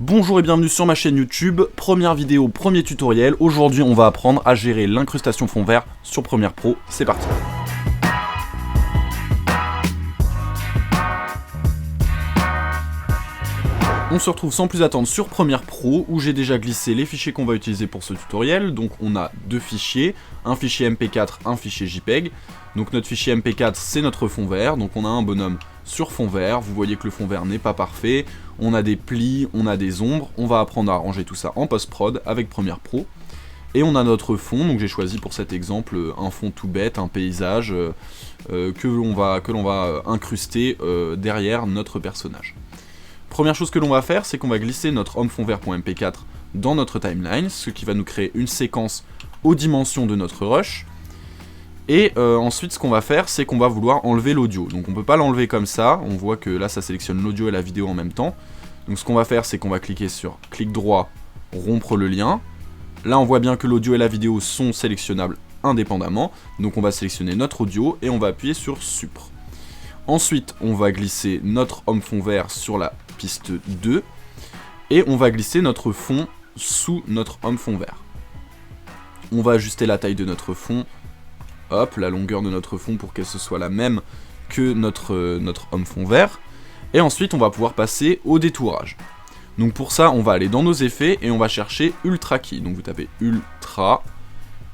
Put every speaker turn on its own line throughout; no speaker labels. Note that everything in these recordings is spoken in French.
Bonjour et bienvenue sur ma chaîne YouTube, première vidéo, premier tutoriel. Aujourd'hui on va apprendre à gérer l'incrustation fond vert sur Premiere Pro, c'est parti. On se retrouve sans plus attendre sur Premiere Pro où j'ai déjà glissé les fichiers qu'on va utiliser pour ce tutoriel. Donc on a deux fichiers, un fichier MP4, un fichier JPEG. Donc notre fichier MP4 c'est notre fond vert, donc on a un bonhomme sur fond vert. Vous voyez que le fond vert n'est pas parfait, on a des plis, on a des ombres. On va apprendre à arranger tout ça en post-prod avec Premiere Pro. Et on a notre fond, donc j'ai choisi pour cet exemple un fond tout bête, un paysage que l'on va incruster derrière notre personnage. Première chose que l'on va faire, c'est qu'on va glisser notre homme fond vert.mp4 dans notre timeline, ce qui va nous créer une séquence aux dimensions de notre rush. Et ensuite, ce qu'on va faire, c'est qu'on va vouloir enlever l'audio. Donc on peut pas l'enlever comme ça, on voit que là ça sélectionne l'audio et la vidéo en même temps. Donc ce qu'on va faire, c'est qu'on va cliquer sur clic droit, rompre le lien. Là on voit bien que l'audio et la vidéo sont sélectionnables indépendamment. Donc on va sélectionner notre audio et on va appuyer sur Supr. Ensuite, on va glisser notre homme fond vert sur la piste 2 et on va glisser notre fond sous notre homme fond vert. On va ajuster la taille de notre fond, hop, la longueur de notre fond pour qu'elle soit la même que notre homme fond vert. Et ensuite, on va pouvoir passer au détourage. Donc pour ça, on va aller dans nos effets et on va chercher Ultra Key. Donc vous tapez Ultra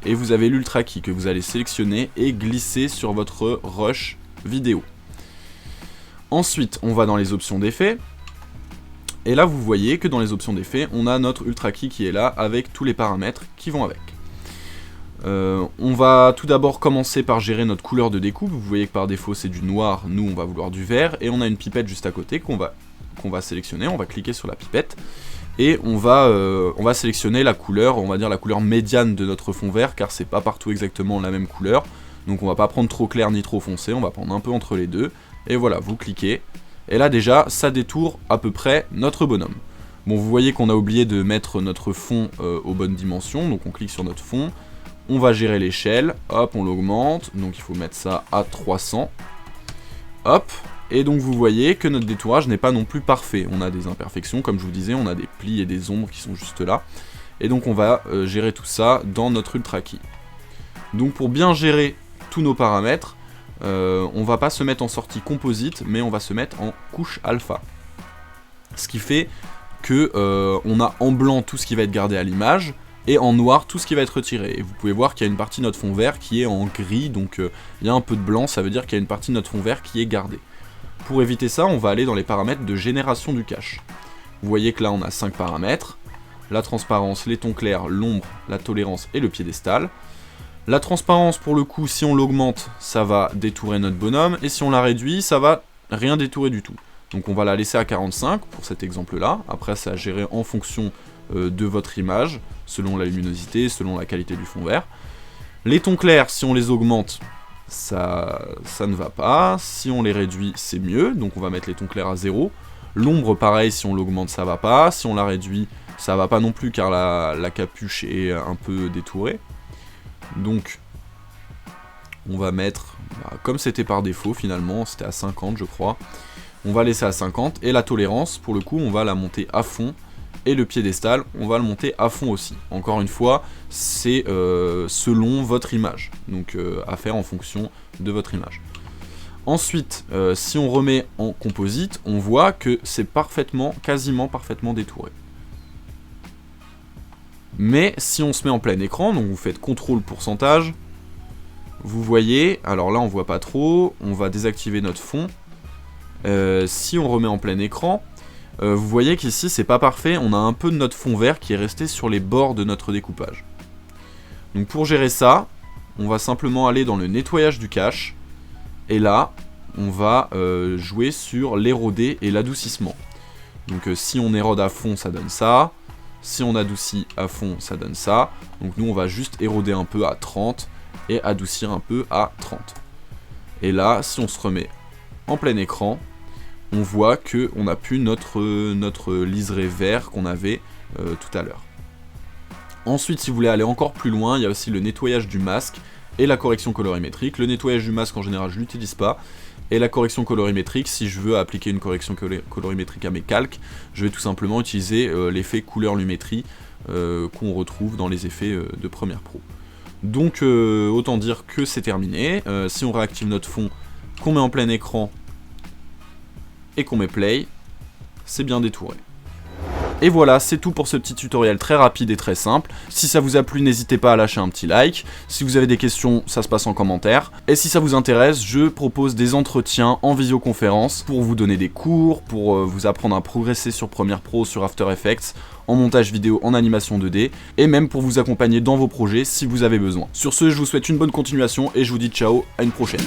et vous avez l'Ultra Key que vous allez sélectionner et glisser sur votre rush vidéo. Ensuite, on va dans les options d'effets. Et là, vous voyez que dans les options d'effets, on a notre Ultra Key qui est là avec tous les paramètres qui vont avec. On va tout d'abord commencer par gérer notre couleur de découpe. Vous voyez que par défaut, c'est du noir. Nous, on va vouloir du vert. Et on a une pipette juste à côté qu'on va sélectionner. On va cliquer sur la pipette. Et on va sélectionner la couleur, on va dire la couleur médiane de notre fond vert, car c'est pas partout exactement la même couleur. Donc on va pas prendre trop clair ni trop foncé, on va prendre un peu entre les deux. Et voilà, vous cliquez. Et là déjà, ça détourne à peu près notre bonhomme. Bon, vous voyez qu'on a oublié de mettre notre fond aux bonnes dimensions, donc on clique sur notre fond. On va gérer l'échelle, hop, on l'augmente, donc il faut mettre ça à 300. Hop, et donc vous voyez que notre détourage n'est pas non plus parfait. On a des imperfections, comme je vous disais, on a des plis et des ombres qui sont juste là. Et donc on va gérer tout ça dans notre Ultra Key. Donc pour bien gérer tous nos paramètres, on va pas se mettre en sortie composite, mais on va se mettre en couche alpha. Ce qui fait que on a en blanc tout ce qui va être gardé à l'image, et en noir tout ce qui va être retiré. Et vous pouvez voir qu'il y a une partie de notre fond vert qui est en gris, donc il y a un peu de blanc, ça veut dire qu'il y a une partie de notre fond vert qui est gardée. Pour éviter ça, on va aller dans les paramètres de génération du cache. Vous voyez que là on a 5 paramètres, la transparence, les tons clairs, l'ombre, la tolérance et le piédestal. La transparence, pour le coup, si on l'augmente, ça va détourer notre bonhomme, et si on la réduit, ça va rien détourer du tout. Donc on va la laisser à 45 pour cet exemple-là. Après, c'est à gérer en fonction de votre image, selon la luminosité, selon la qualité du fond vert. Les tons clairs, si on les augmente, ça ne va pas. Si on les réduit, c'est mieux, donc on va mettre les tons clairs à 0. L'ombre, pareil, si on l'augmente, ça va pas. Si on la réduit, ça va pas non plus, car la capuche est un peu détourée. Donc, on va mettre, comme c'était par défaut finalement, c'était à 50 je crois, on va laisser à 50, et la tolérance, pour le coup, on va la monter à fond, et le piédestal, on va le monter à fond aussi. Encore une fois, c'est selon votre image, donc à faire en fonction de votre image. Ensuite, si on remet en composite, on voit que c'est quasiment parfaitement détouré. Mais si on se met en plein écran, donc vous faites CTRL pourcentage, vous voyez, alors là on voit pas trop, on va désactiver notre fond. Si on remet en plein écran, vous voyez qu'ici c'est pas parfait, on a un peu de notre fond vert qui est resté sur les bords de notre découpage. Donc pour gérer ça, on va simplement aller dans le nettoyage du cache, et là on va jouer sur l'éroder et l'adoucissement. Donc si on érode à fond, ça donne ça. Si on adoucit à fond, ça donne ça. Donc nous, on va juste éroder un peu à 30 et adoucir un peu à 30. Et là, si on se remet en plein écran, on voit qu'on n'a plus notre liseré vert qu'on avait tout à l'heure. Ensuite, si vous voulez aller encore plus loin, il y a aussi le nettoyage du masque et la correction colorimétrique. Le nettoyage du masque, en général, je ne l'utilise pas. Et la correction colorimétrique, si je veux appliquer une correction colorimétrique à mes calques, je vais tout simplement utiliser l'effet couleur lumétrie qu'on retrouve dans les effets de Premiere Pro. Donc autant dire que c'est terminé. Si on réactive notre fond, qu'on met en plein écran et qu'on met play, c'est bien détouré. Et voilà, c'est tout pour ce petit tutoriel très rapide et très simple. Si ça vous a plu, n'hésitez pas à lâcher un petit like. Si vous avez des questions, ça se passe en commentaire. Et si ça vous intéresse, je propose des entretiens en visioconférence pour vous donner des cours, pour vous apprendre à progresser sur Premiere Pro, sur After Effects, en montage vidéo, en animation 2D, et même pour vous accompagner dans vos projets si vous avez besoin. Sur ce, je vous souhaite une bonne continuation et je vous dis ciao, à une prochaine.